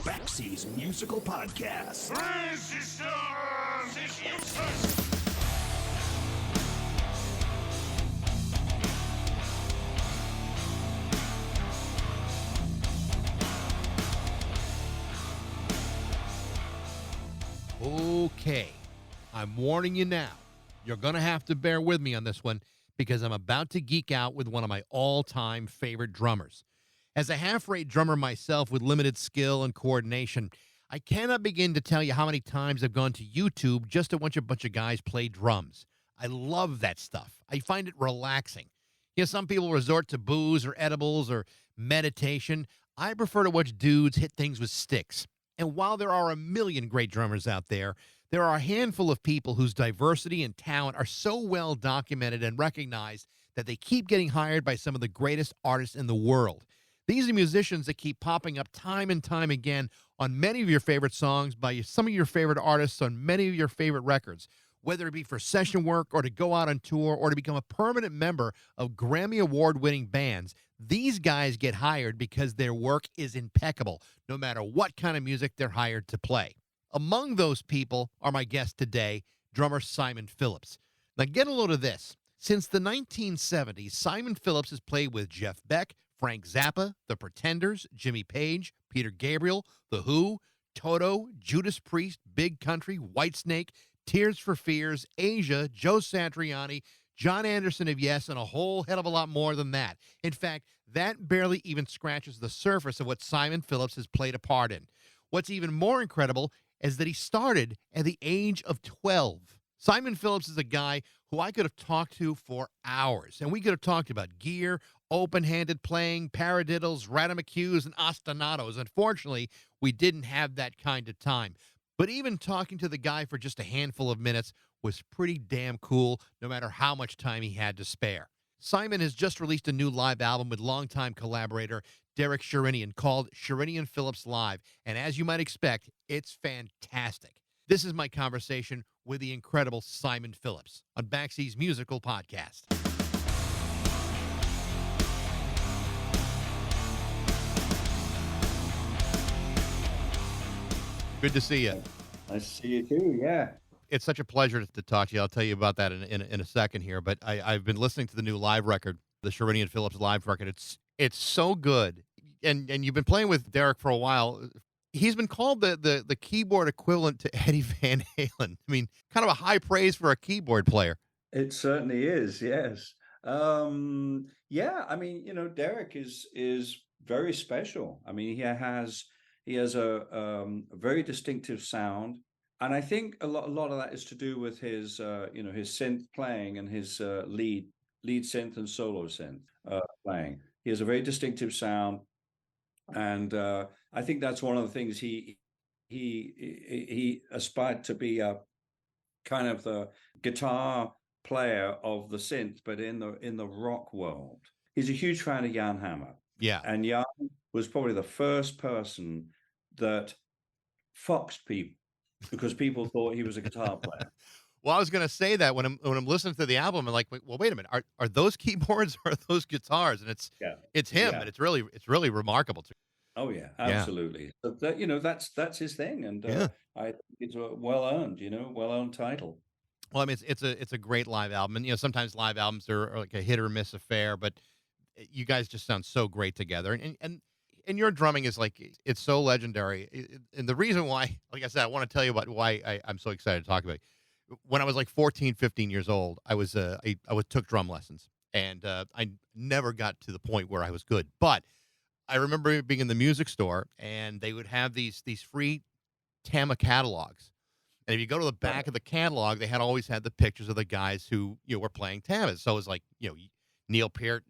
Baxy's Musical Podcast. Resistance is useless! Okay, I'm warning you now. You're going to have to bear with me on this one because I'm about to geek out with one of my all-time favorite drummers. As a half-rate drummer myself with limited skill and coordination, I cannot begin to tell you how many times I've gone to YouTube just to watch a bunch of guys play drums. I love that stuff. I find it relaxing. You know, some people resort to booze or edibles or meditation. I prefer to watch dudes hit things with sticks. And while there are a million great drummers out there, there are a handful of people whose diversity and talent are so well documented and recognized that they keep getting hired by some of the greatest artists in the world. These are musicians that keep popping up time and time again on many of your favorite songs by some of your favorite artists on many of your favorite records, whether it be for session work or to go out on tour or to become a permanent member of Grammy Award-winning bands. These guys get hired because their work is impeccable, no matter what kind of music they're hired to play. Among those people are my guest today, drummer Simon Phillips. Now get a load of this. Since the 1970s, Simon Phillips has played with Jeff Beck, Frank Zappa, The Pretenders, Jimmy Page, Peter Gabriel, The Who, Toto, Judas Priest, Big Country, Whitesnake, Tears for Fears, Asia, Joe Satriani, John Anderson of Yes, and a whole hell of a lot more than that. In fact, that barely even scratches the surface of what Simon Phillips has played a part in. What's even more incredible is that he started at the age of 12. Simon Phillips is a guy who I could have talked to for hours, and we could have talked about gear, open-handed playing, paradiddles, ratomacues, and ostinatos. Unfortunately, we didn't have that kind of time. But even talking to the guy for just a handful of minutes was pretty damn cool, no matter how much time he had to spare. Simon has just released a new live album with longtime collaborator Derek Sherinian called Sherinian Phillips Live, and as you might expect, it's fantastic. This is my conversation with the incredible Simon Phillips on Baxy's Musical Podcast. Good to see you. Nice to see you too. Yeah. It's such a pleasure to talk to you. I'll tell you about that in a second here. But I've been listening to the new live record, the Sherinian Phillips live record. It's so good. And you've been playing with Derek for a while. He's been called the keyboard equivalent to Eddie Van Halen. I mean, kind of a high praise for a keyboard player. It certainly is. Yes. Yeah. I mean, Derek is very special. I mean, he has a very distinctive sound, and I think a lot of that is to do with his his synth playing and his lead synth and solo synth playing. He has a very distinctive sound, and I think that's one of the things he aspired to be a kind of the guitar player of the synth, but in the rock world. He's a huge fan of Jan Hammer. Yeah. And Jan was probably the first person that foxed people because people thought he was a guitar player. Well, I was going to say that when I'm listening to the album, I'm like, well, wait a minute, are those keyboards or are those guitars? And it's him, and it's really remarkable to. Oh yeah, absolutely. So that, that's his thing, and I think it's a well earned title. Well, I mean, it's a great live album, and sometimes live albums are like a hit or miss affair, but you guys just sound so great together, and your drumming is like it's so legendary. And the reason why, like I said, I want to tell you about why I'm so excited to talk about it. When I was like 14, 15 years old, I took drum lessons, and I never got to the point where I was good, but I remember being in the music store, and they would have these free Tama catalogs. And if you go to the back of the catalog, they always had the pictures of the guys who were playing Tamas. So it was like Neil Peart,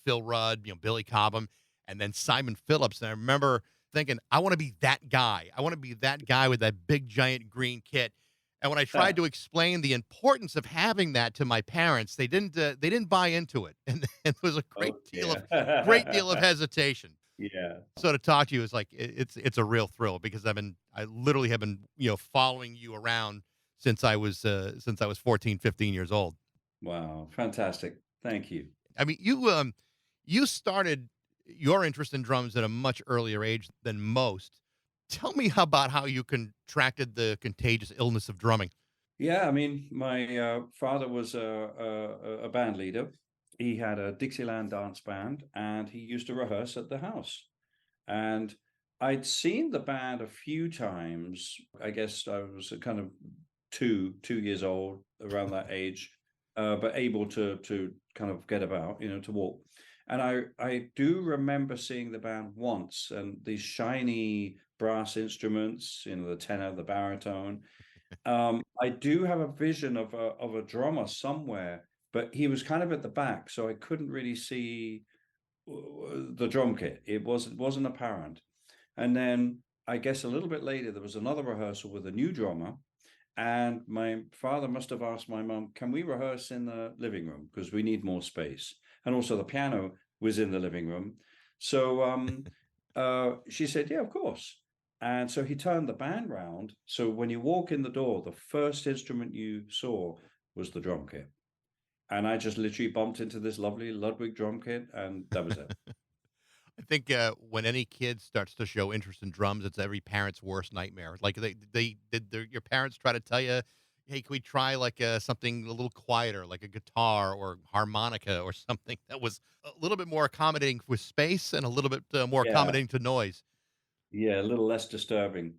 Phil Rudd, Billy Cobham, and then Simon Phillips. And I remember thinking, I want to be that guy. I want to be that guy with that big giant green kit. And when I tried to explain the importance of having that to my parents, they didn't buy into it, and there was a great deal of hesitation. Yeah. So to talk to you is like it's a real thrill because I literally have been following you around since I was 14, 15 years old. Wow, fantastic! Thank you. I mean, you started your interest in drums at a much earlier age than most. Tell me about how you contracted the contagious illness of drumming. Yeah, I mean, my father was a band leader. He had a Dixieland dance band, and he used to rehearse at the house. And I'd seen the band a few times. I guess I was a kind of 2 years old around that age, but able to kind of get about, to walk. And I do remember seeing the band once, and these shiny brass instruments, the tenor, the baritone. I do have a vision of a drummer somewhere, but he was kind of at the back, so I couldn't really see the drum kit. It wasn't apparent. And then I guess a little bit later there was another rehearsal with a new drummer, and my father must have asked my mum, "Can we rehearse in the living room because we need more space?" And also the piano was in the living room, so she said, "Yeah, of course." And so he turned the band round. So when you walk in the door, the first instrument you saw was the drum kit. And I just literally bumped into this lovely Ludwig drum kit, and that was it. I think when any kid starts to show interest in drums, it's every parent's worst nightmare. Like your parents try to tell you, "Hey, can we try like something a little quieter, like a guitar or harmonica or something that was a little bit more accommodating with space and a little bit more Yeah. accommodating to noise." Yeah, a little less disturbing.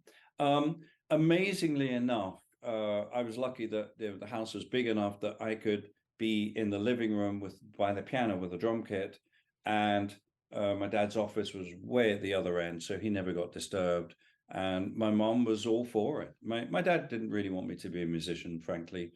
Amazingly enough, I was lucky that the house was big enough that I could be in the living room with by the piano with a drum kit, and my dad's office was way at the other end, so he never got disturbed. And my mom was all for it. My dad didn't really want me to be a musician, frankly.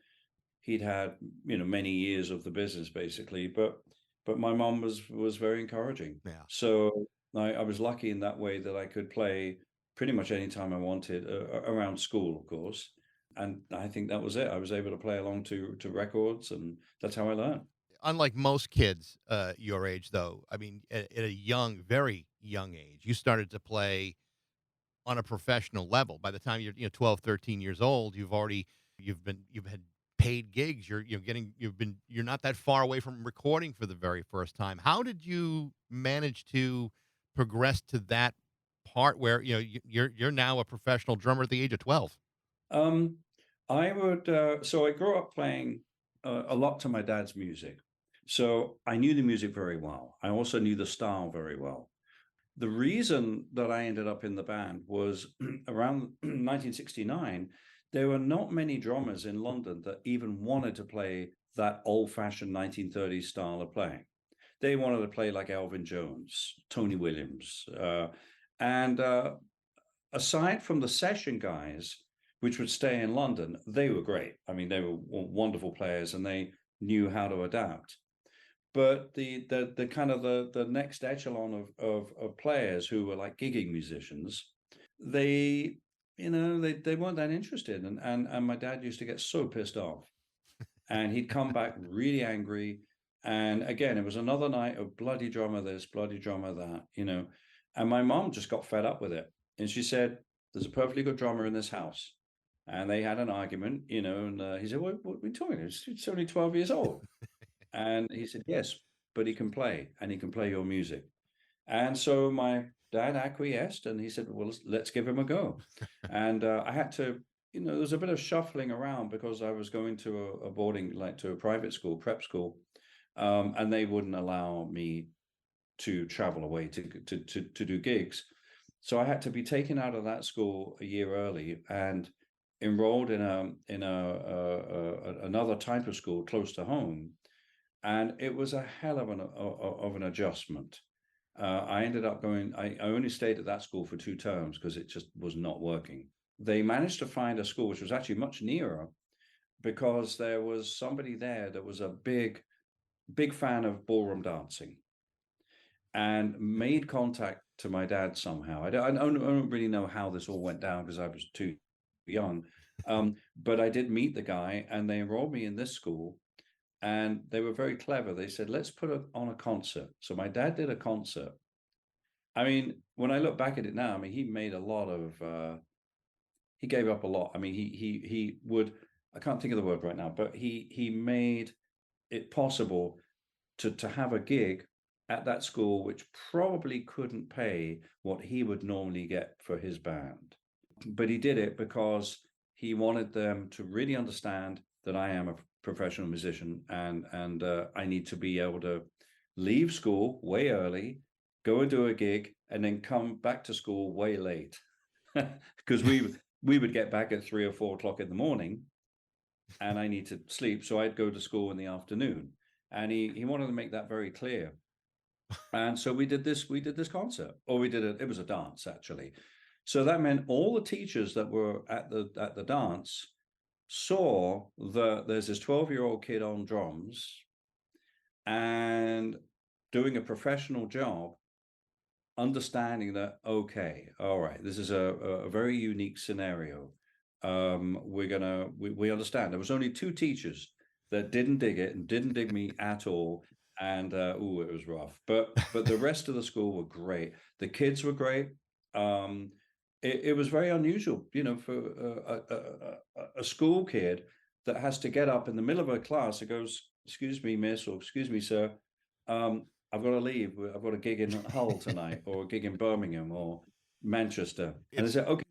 He'd had many years of the business basically, but my mom was very encouraging. Yeah. So I was lucky in that way that I could play pretty much any time I wanted, around school, of course. And I think that was it. I was able to play along to records, and that's how I learned. Unlike most kids your age, though, I mean, at a very young age, you started to play on a professional level. By the time you're 12, 13 years old, you've had paid gigs. You're not that far away from recording for the very first time. How did you manage to progress to that part where you're now a professional drummer at the age of 12? Um, I would. So I grew up playing a lot to my dad's music. So I knew the music very well. I also knew the style very well. The reason that I ended up in the band was around 1969, there were not many drummers in London that even wanted to play that old-fashioned 1930s style of playing. They wanted to play like Elvin Jones, Tony Williams. And aside from the session guys, which would stay in London, they were great. I mean, they were wonderful players and they knew how to adapt. But the kind of the next echelon of players who were like gigging musicians, they they weren't that interested, and my dad used to get so pissed off, and he'd come back really angry. And again, it was another night of bloody drama this, bloody drama that, and my mom just got fed up with it, and she said, "There's a perfectly good drummer in this house." And they had an argument, and he said, what are we talking? It's only 12 years old. And he said, "Yes, but he can play, and he can play your music." And so my dad acquiesced, and he said, "Well, let's give him a go." And I had to, there was a bit of shuffling around because I was going to a boarding, like to a private school, prep school, and they wouldn't allow me to travel away to do gigs. So I had to be taken out of that school a year early and enrolled in another type of school close to home, and it was a hell of an adjustment. I ended up going. I only stayed at that school for 2 terms because it just was not working. They managed to find a school which was actually much nearer because there was somebody there that was a big fan of ballroom dancing and made contact to my dad somehow. I don't really know how this all went down because I was too young. But I did meet the guy, and they enrolled me in this school, and they were very clever. They said, "Let's put on a concert." So my dad did a concert. I mean, when I look back at it now, I mean, he made a lot of. He gave up a lot. I mean, he would. I can't think of the word right now, but he made it possible to have a gig at that school, which probably couldn't pay what he would normally get for his band. But he did it because he wanted them to really understand that I am a professional musician, and I need to be able to leave school way early, go and do a gig, and then come back to school way late because we would get back at 3 or 4 o'clock in the morning, and I need to sleep, so I'd go to school in the afternoon, and he wanted to make that very clear. And so we did this concert, or it was a dance actually. So that meant all the teachers that were at the dance saw that there's this 12-year-old kid on drums and doing a professional job, understanding that, okay, all right, this is a very unique scenario. We understand there was only two teachers that didn't dig it and didn't dig me at all, and it was rough. But the rest of the school were great. The kids were great. It was very unusual, for a school kid that has to get up in the middle of a class and goes, "Excuse me, miss," or "Excuse me, sir. Um, I've got to leave. I've got a gig in Hull tonight, or a gig in Birmingham, or Manchester." And they It's said, "Okay,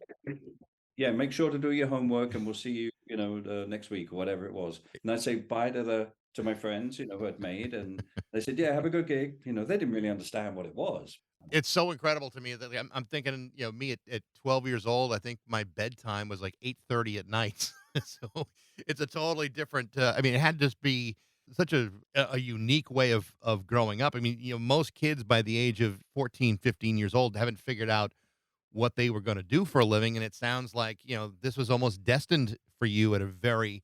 yeah, make sure to do your homework, and we'll see you, next week or whatever it was." And I'd say bye to my friends, who had made, and they said, "Yeah, have a good gig." They didn't really understand what it was. it's so incredible to me that like, I'm thinking, me at 12 years old, I think my bedtime was like 8:30 at night. So it's a totally different. I mean, it had to just be such a unique way of growing up. I mean, most kids by the age of 14, 15 years old haven't figured out what they were going to do for a living, and it sounds like this was almost destined for you at a very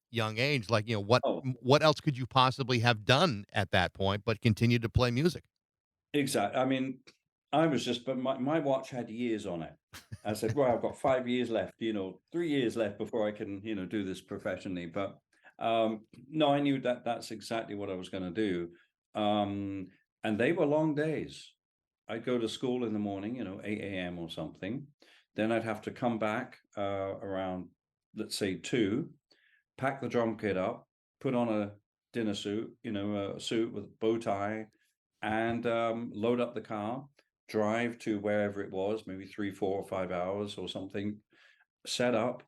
young age. Like, Oh, what else could you possibly have done at that point but continue to play music? exactly. I mean, I was just, but my watch had years on it. I said, "Well, I've got 5 years left, 3 years left before I can, do this professionally." But no, I knew that that's exactly what I was going to do. Um, and they were long days. I'd go to school in the morning, 8 a.m. or something. Then I'd have to come back around, let's say, 2, pack the drum kit up, put on a dinner suit, a suit with a bow tie, and load up the car, drive to wherever it was, maybe 3, 4 or 5 hours or something, set up,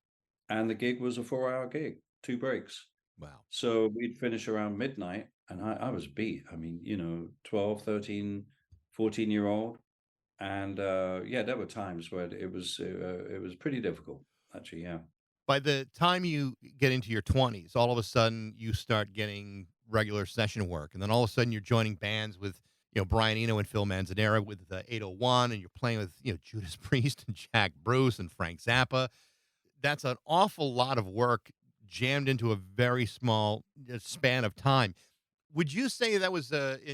and the gig was a 4-hour gig, 2 breaks. Wow. So we'd finish around midnight, and I was beat. I mean, 12, 13, 14-year old. And yeah, there were times where it was pretty difficult, actually. Yeah. By the time you get into your 20s, all of a sudden you start getting regular session work, and then all of a sudden you're joining bands with Brian Eno and Phil Manzanera with the 801, and you're playing with Judas Priest and Jack Bruce and Frank Zappa. That's an awful lot of work jammed into a very small span of time. Would you say that was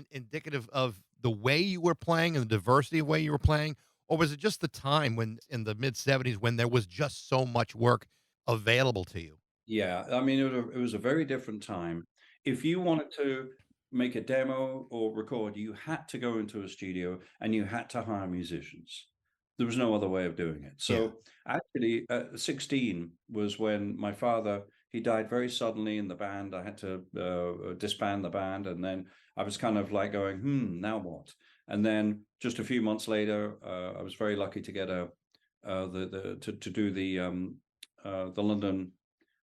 indicative of the way you were playing and the diversity of way you were playing, or was it just the time when in the mid '70s when there was just so much work available to you? Yeah, I mean, it was a very different time. If you wanted to make a demo or record, you had to go into a studio and you had to hire musicians. There was no other way of doing it. Yeah. So actually, 16 was when my father, he died very suddenly in the band. I had to disband the band, and then I was kind of like going, now what? And then just a few months later, I was very lucky to get to do the London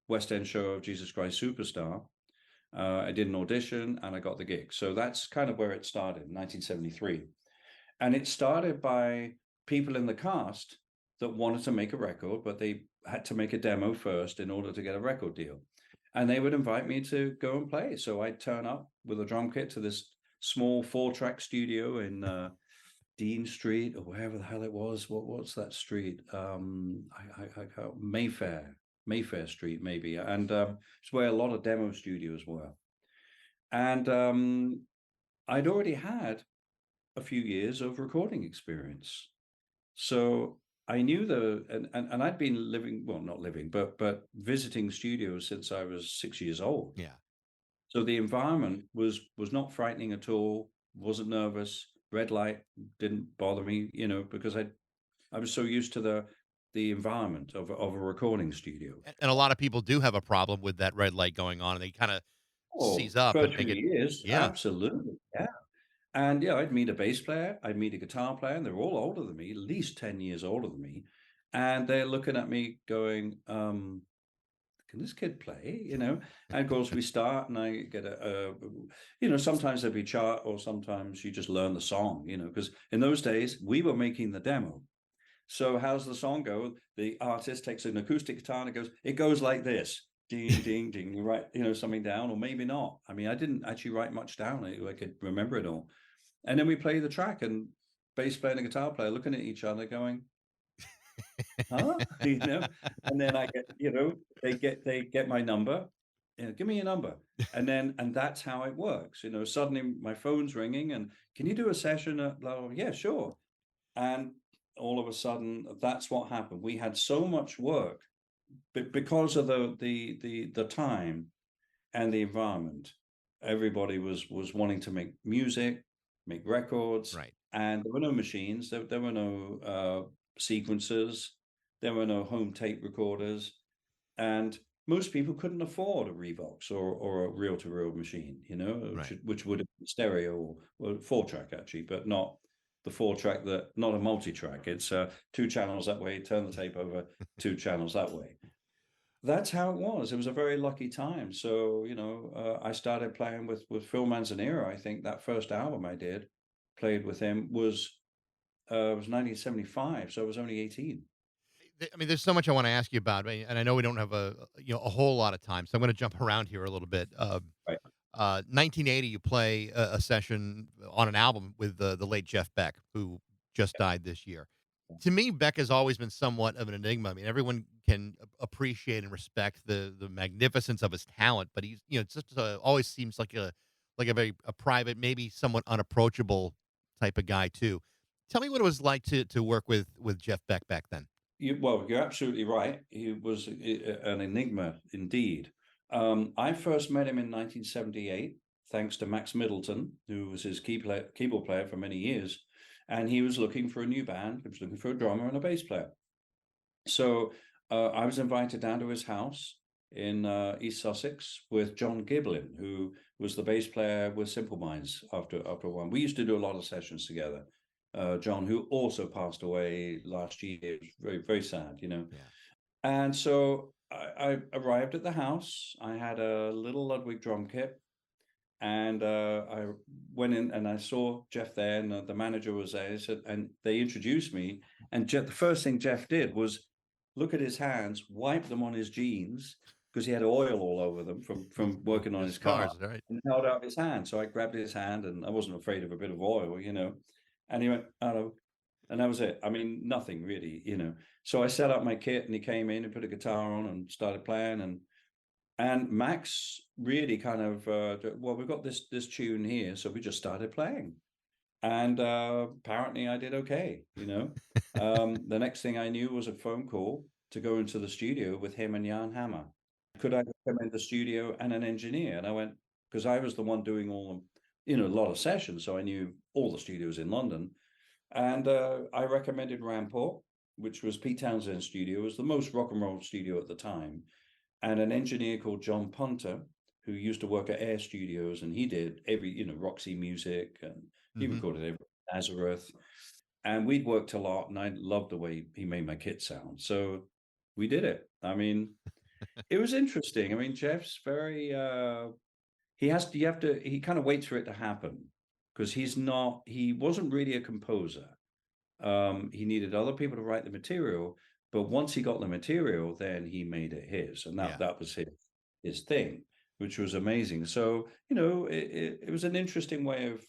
West End show of Jesus Christ Superstar. I did an audition and I got the gig. So that's kind of where it started, 1973. And it started by people in the cast that wanted to make a record, but they had to make a demo first in order to get a record deal. And they would invite me to go and play. So I'd turn up with a drum kit to this small 4-track studio in Dean Street or wherever the hell it was. What's that street? Mayfair Street, maybe, and it's where a lot of demo studios were. And I'd already had a few years of recording experience, so I knew and I'd been living, well, not living, but visiting studios since I was 6 years old. Yeah. So the environment was not frightening at all. Wasn't nervous. Red light didn't bother me, because I was so used to the environment of a recording studio. And a lot of people do have a problem with that red light going on, and they kind of Oh, seize up and first they few get, years, yeah. absolutely, yeah. And yeah, I'd meet a bass player, I'd meet a guitar player, and they're all older than me, at least 10 years older than me. And they're looking at me going, can this kid play? And of course we start and I get sometimes there'd be chart or sometimes you just learn the song, because in those days we were making the demo. So how's the song go? The artist takes an acoustic guitar and it goes like this. Ding, ding, ding. You write, something down, or maybe not. I mean, I didn't actually write much down. I could remember it all. And then we play the track, and bass player and guitar player looking at each other, going, "Huh?" And then I get, they get my number. Give me your number. And that's how it works. Suddenly my phone's ringing, and can you do a session at blah, blah, blah? Yeah, sure. And all of a sudden, that's what happened. We had so much work, but because of the time and the environment, everybody was wanting to make music, make records, Right. and there were no machines, there were no sequencers, there were no home tape recorders, and most people couldn't afford a Revox or a reel-to-reel machine, Right. which would have been stereo or four-track actually, but not the four-track not a multi-track. It's two channels that way, turn the tape over, two channels that way. That's how it was. It was a very lucky time. So, I started playing with Phil Manzanera. I think that first album I did, played with him was 1975. So I was only 18. I mean, there's so much I want to ask you about, and I know we don't have a whole lot of time, so I'm going to jump around here a little bit. Right. 1980, you play a session on an album with the late Jeff Beck, who just died this year. To me, Beck has always been somewhat of an enigma. I mean, everyone can appreciate and respect the magnificence of his talent, but he's it's just always seems like a very a private, maybe somewhat unapproachable type of guy too. Tell me what it was like to work with Jeff Beck back then. You're absolutely right. He was an enigma indeed. I first met him in 1978, thanks to Max Middleton, who was his keyboard player for many years. And he was looking for a new band. He was looking for a drummer and a bass player. So I was invited down to his house in East Sussex with John Giblin, who was the bass player with Simple Minds after a while. We used to do a lot of sessions together. John, who also passed away last year, it was very, very sad. Yeah. And so I arrived at the house. I had a little Ludwig drum kit, and I went in and I saw Jeff there, and the manager was there. And they introduced me. And the first thing Jeff did was look at his hands, wipe them on his jeans because he had oil all over them from working on Your his car, scars, right? and held out his hand. So I grabbed his hand, and I wasn't afraid of a bit of oil. And he went, "Hello," and that was it. I mean, nothing really. So I set up my kit, and he came in and put a guitar on and started playing, and Max really kind of, well, we've got this tune here, so we just started playing, and apparently I did okay. The next thing I knew was a phone call to go into the studio with him and Jan Hammer. Could I recommend the studio and an engineer? And I went, because I was the one doing a lot of sessions, so I knew all the studios in London, and I recommended Ramport, which was Pete Townsend's studio. It was the most rock and roll studio at the time, and an engineer called John Punter, who used to work at Air Studios, and he did Roxy Music, and he Hmm. recorded every Nazareth. And we'd worked a lot, and I loved the way he made my kit sound. So we did it. I mean, it was interesting. I mean, Jeff's very he kind of waits for it to happen because he wasn't really a composer. He needed other people to write the material, but once he got the material, then he made it his, and that Yeah. that was his thing, which was amazing. So it was an interesting way of.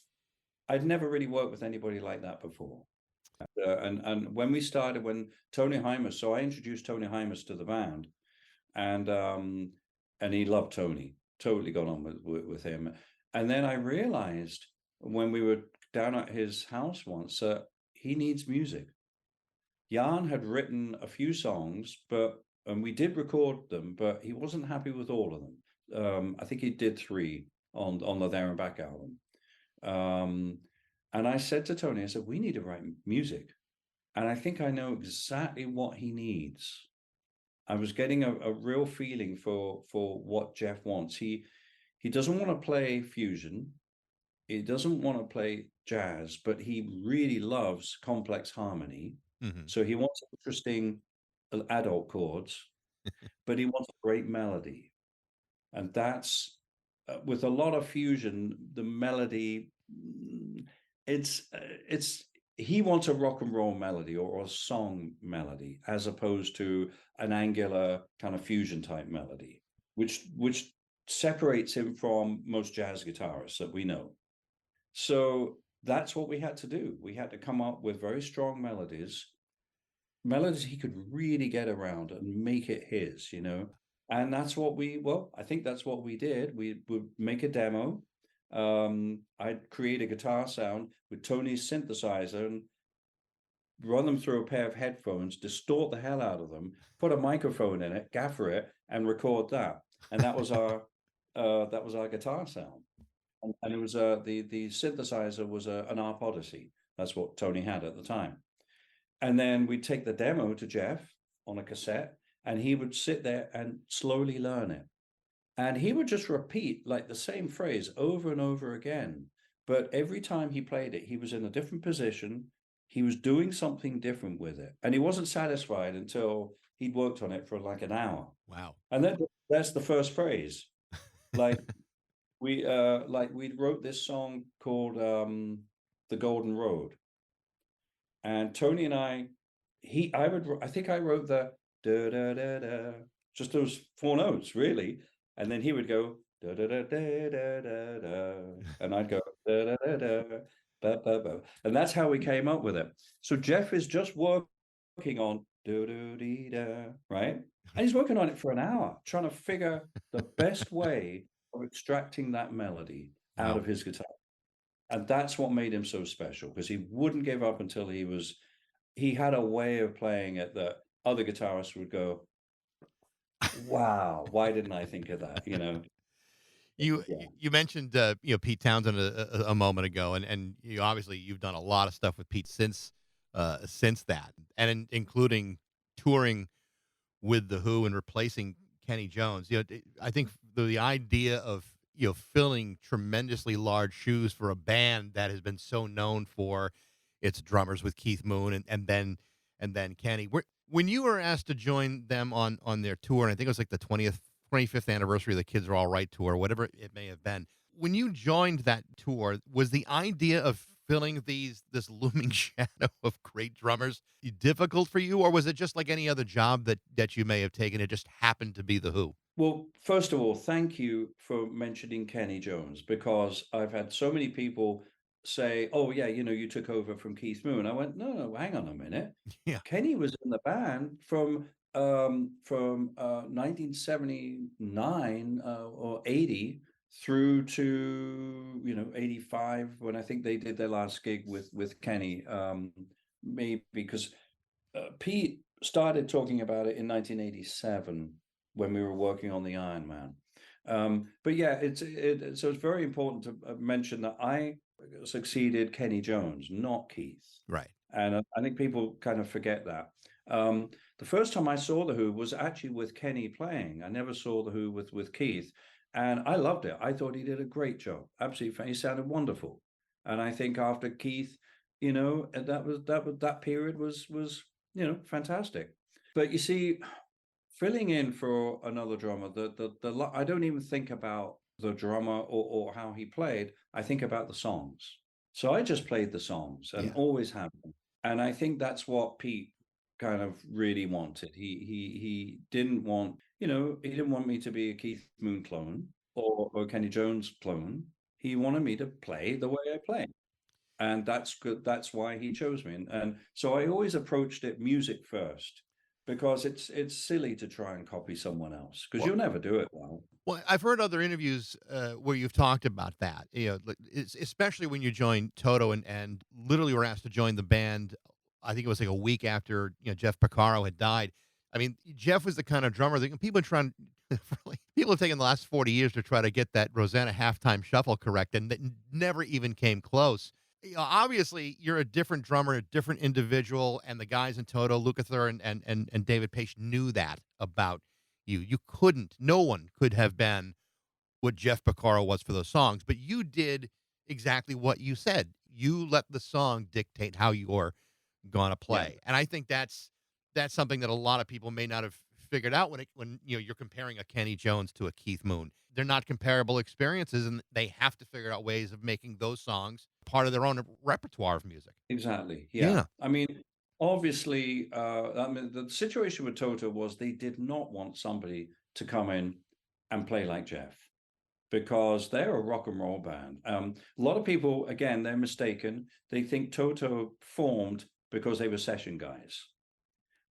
I'd never really worked with anybody like that before, and when Tony Hymas, so I introduced Tony Hymas to the band, and and he loved Tony, totally got on with him, and then I realized when we were down at his house once that he needs music. Jan had written a few songs, and we did record them, but he wasn't happy with all of them. I think he did three on the There and Back album. Um, and I said to Tony, I said, we need to write music. And I think I know exactly what he needs. I was getting a real feeling for what Jeff wants. He doesn't want to play fusion. he doesn't want to play jazz, but he really loves complex harmony. Hmm. So he wants interesting adult chords, but he wants a great melody. And that's with a lot of fusion, the melody, it's he wants a rock and roll melody or a song melody as opposed to an angular kind of fusion type melody, which separates him from most jazz guitarists that we know. So that's what we had to do. We had to come up with very strong melodies he could really get around and make it his, you know. And that's what well, I think that's what we did. We would make a demo. I'd create a guitar sound with Tony's synthesizer and run them through a pair of headphones, distort the hell out of them, put a microphone in it, gaffer it, and record that. And that was our guitar sound. And it was the synthesizer was an ARP Odyssey. That's what Tony had at the time. And then we'd take the demo to Jeff on a cassette, and he would sit there and slowly learn it. And he would just repeat like the same phrase over and over again. But every time he played it, he was in a different position. He was doing something different with it. And he wasn't satisfied until he'd worked on it for like an hour. Wow. And then that's the first phrase. Like we wrote this song called The Golden Road. And Tony and I think I wrote the da da da da, just those four notes really, and then he would go da da da da da da da, and I'd go da da da da, ba ba ba, and that's how we came up with it. So Jeff is just working on do do dee da, right, and he's working on it for an hour, trying to figure the best way of extracting that melody out Wow. of his guitar. And that's what made him so special because he wouldn't give up until he had a way of playing it that other guitarists would go, wow, why didn't I think of that? You know? Yeah. You mentioned Pete Townsend a moment ago, and you obviously you've done a lot of stuff with Pete since that, and including touring with the Who and replacing Kenny Jones. I think the idea of filling tremendously large shoes for a band that has been so known for its drummers with Keith Moon and then Kenny. When you were asked to join them on their tour, and I think it was like the 25th anniversary of the Kids Are All Right tour, whatever it may have been. When you joined that tour, was the idea of filling this looming shadow of great drummers difficult for you, or was it just like any other job that you may have taken? It just happened to be the Who. Well, first of all, thank you for mentioning Kenny Jones because I've had so many people say, "Oh yeah, you took over from Keith Moon." I went, "No, no, hang on a minute. Yeah. Kenny was in the band from 1979 or 80 through to 85 when I think they did their last gig with Kenny. Maybe because Pete started talking about it in 1987 when we were working on the Iron Man. But yeah, so it's very important to mention that I succeeded Kenny Jones, not Keith. Right. And I think people kind of forget that. The first time I saw The Who was actually with Kenny playing. I never saw The Who with Keith. And I loved it. I thought he did a great job. Absolutely. He sounded wonderful. And I think after Keith, that period was fantastic. But you see, filling in for another drummer, I don't even think about the drummer or how he played. I think about the songs. So I just played the songs and Yeah. always have them. And I think that's what Pete kind of really wanted. He didn't want, he didn't want me to be a Keith Moon clone or Kenny Jones clone. He wanted me to play the way I play. And that's good. That's why he chose me. And so I always approached it music first because it's silly to try and copy someone else because Well, you'll never do it well. well, I've heard other interviews where you've talked about that. Especially when you joined Toto and literally were asked to join the band. I think it was like a week after Jeff Porcaro had died. I mean, Jeff was the kind of drummer that people are trying. People have taken the last 40 years to try to get that Rosanna halftime shuffle correct, and that never even came close. Obviously, you're a different drummer, a different individual, and the guys in Toto, Lukather and David Page knew that about you. No one could have been what Jeff Porcaro was for those songs, but you did exactly what you said. You let the song dictate how you're gonna Yeah, play. And I think that's something that a lot of people may not have figured out when you're comparing a Kenny Jones to a Keith Moon. They're not comparable experiences, and they have to figure out ways of making those songs part of their own repertoire of music. exactly. Yeah. Yeah. I mean, obviously, I mean, the situation with Toto was they did not want somebody to come in and play like Jeff, because they're a rock and roll band. A lot of people, again, they're mistaken. They think Toto formed because they were session guys.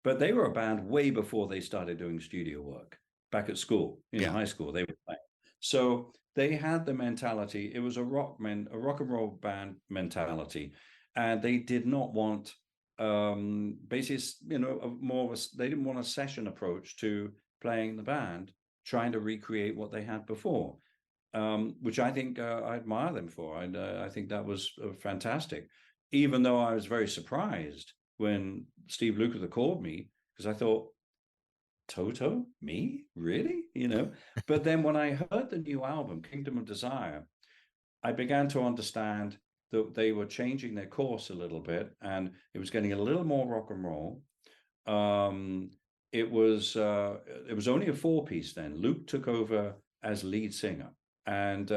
But they were a band way before they started doing studio work. Back at school, Yeah. high school, they were playing. So they had the mentality. It was a rock and roll band mentality, and they did not want basically, they didn't want a session approach to playing the band, trying to recreate what they had before, which I think I admire them for. And I think that was fantastic, even though I was very surprised when Steve Lukather called me, because I thought, Toto, me, really? But then when I heard the new album, Kingdom of Desire, I began to understand that they were changing their course a little bit, and it was getting a little more rock and roll. um it was only a four-piece then. Luke took over as lead singer, and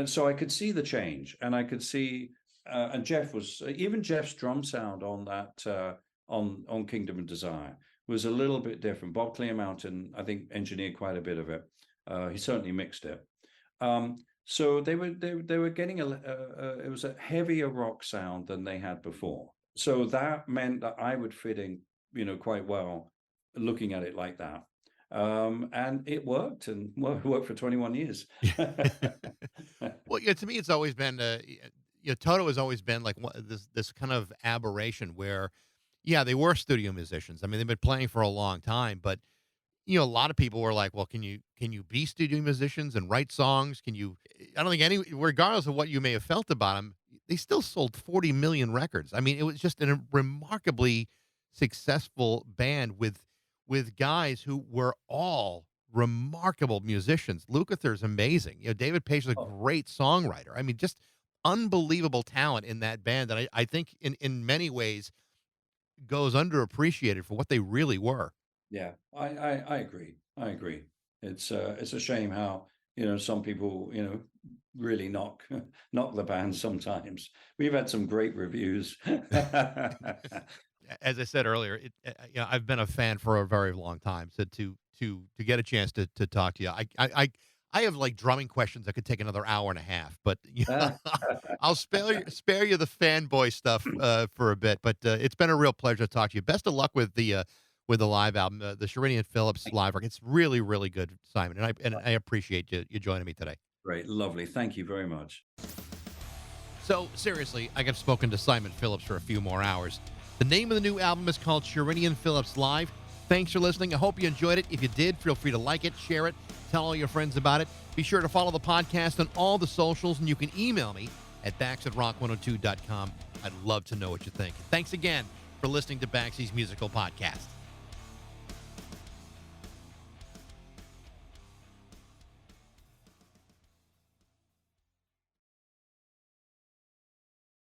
so I could see the change, and I could see, and Jeff was, even Jeff's drum sound on that, on Kingdom of Desire, was a little bit different. Bob Clearmountain, I think, engineered quite a bit of it. He certainly mixed it. So they were getting it was a heavier rock sound than they had before. So that meant that I would fit in, quite well, looking at it like that. And it worked, and well, it worked for 21 years. Well, yeah, to me, it's always been, Toto has always been like this kind of aberration where, yeah, they were studio musicians. I mean, they've been playing for a long time, but a lot of people were like, "Well, can you be studio musicians and write songs? Can you?" I don't think regardless of what you may have felt about them, they still sold 40 million records. I mean, it was just a remarkably successful band with guys who were all remarkable musicians. Lukather's amazing. David Page is a Oh, great songwriter. I mean, just unbelievable talent in that band that I think in many ways goes underappreciated for what they really were. yeah, I agree. I agree. It's a shame how, some people, really knock the band sometimes. We've had some great reviews. As I said earlier, I've been a fan for a very long time. So to get a chance to talk to you, I have like drumming questions that could take another hour and a half, but I'll spare you the fanboy stuff for a bit. But it's been a real pleasure to talk to you. Best of luck with the live album, the Sherinian Phillips live work. It's really really good, Simon, and I appreciate you joining me today. Great, lovely. Thank you very much. So, seriously, I could have spoken to Simon Phillips for a few more hours. The name of the new album is called Sherinian Phillips Live. Thanks for listening. I hope you enjoyed it. If you did, feel free to like it, share it, tell all your friends about it. Be sure to follow the podcast on all the socials, and you can email me at bax@rock102.com. I'd love to know what you think. Thanks again for listening to Baxi's Musical Podcast.